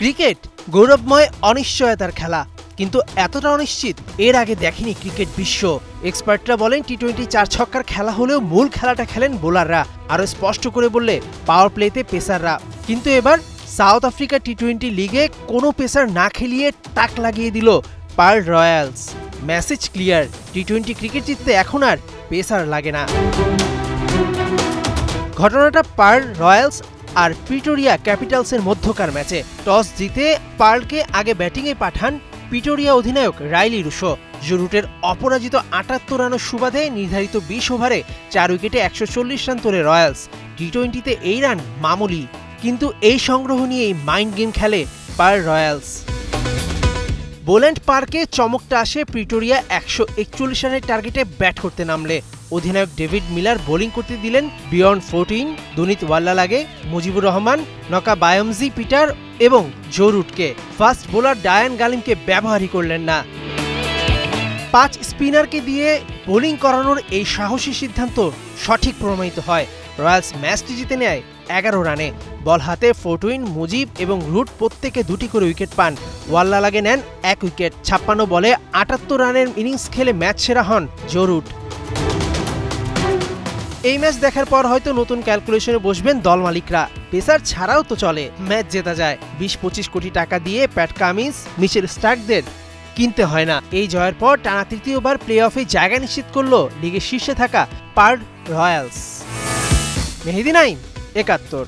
Cricket গৌরবময় অনিশ্চয়তার খেলা, কিন্তু এতটা অনিশ্চিত এর আগে দেখেনি ক্রিকেট বিশ্ব। এক্সপার্টরা বলেন টি-20 চার ছক্কার খেলা হলেও মূল খেলাটা খেলেন বোলাররা, আরও স্পষ্ট করে বললে পাওয়ার প্লেতে পেসাররা। কিন্তু এবার সাউথ আফ্রিকা টি-20 লিগে কোনো পেসার না খেলিয়ে টাক লাগিয়ে দিল পার্ল রয়্যালস। মেসেজ ক্লিয়ার, টি-20 ক্রিকেট জিততে এখন আর পেসার লাগে না। ঘটনাটা পার্ল রয়্যালস আর প্রিটোরিয়া ক্যাপিটালসের মধ্যকার ম্যাচে। টস জিতে পার্লকে আগে ব্যাটিংয়ে পাঠান প্রিটোরিয়া অধিনায়ক রাইলি রুশো। জুরুটের অপরাজিত ৭৮ রানের সুবাদে নির্ধারিত ২০ ওভারে ৪ উইকেটে ১৪০ রান তোলে রয়্যালস। টি-20তে এই রান মামুলি, কিন্তু এই সংগ্রহ নিয়েই মাইন্ড গেম খেলে পার্ল রয়্যালস। বোল্যান্ড পার্কে চমকটা আসে প্রিটোরিয়া ১৪১ রানের টার্গেটে ব্যাট করতে নামলে। অধিনায়ক ডেভিড মিলার বোলিং করতে দিলেন বিয়ন্ড 14, দুনিত ওয়াল্লালাগে, মুজিবুর রহমান, নকা বায়মজি পিটার এবং জোরুটকে। ফাস্ট বোলার ডায়ান গালিমকে ব্যবহারই করলেন না। ৫ স্পিনারকে দিয়ে বোলিং করানোর এই সাহসী সিদ্ধান্ত সঠিক প্রমাণিত হয়। রয়্যালস ম্যাচটি জিতে নেয় ১১ রানে। বল হাতে 14, মুজিব এবং রুট প্রত্যেকে ২টি করে উইকেট পান। ওয়াল্লালাগে নেন ১ উইকেট। ৫৬ বলে ৭৮ রানের ইনিংস খেলে ম্যাচ সেরা হন জোরুট। এই ম্যাচ দেখার পর হয়তো নতুন ক্যালকুলেশনে বসবেন দল মালিকরা। পেসার ছাড়াও তো চলে, ম্যাচ জেতা যায়। ২০-২৫ কোটি টাকা দিয়ে প্যাট কামিন্স, মিচেল স্টার্কদের কিনতে হয় না। এই জয়ের পর টানা তৃতীয়বার প্লে অফে জায়গা নিশ্চিত করল লিগের শীর্ষে থাকা পার্ল রয়্যালস। মেহেদী নাইম, ৭১।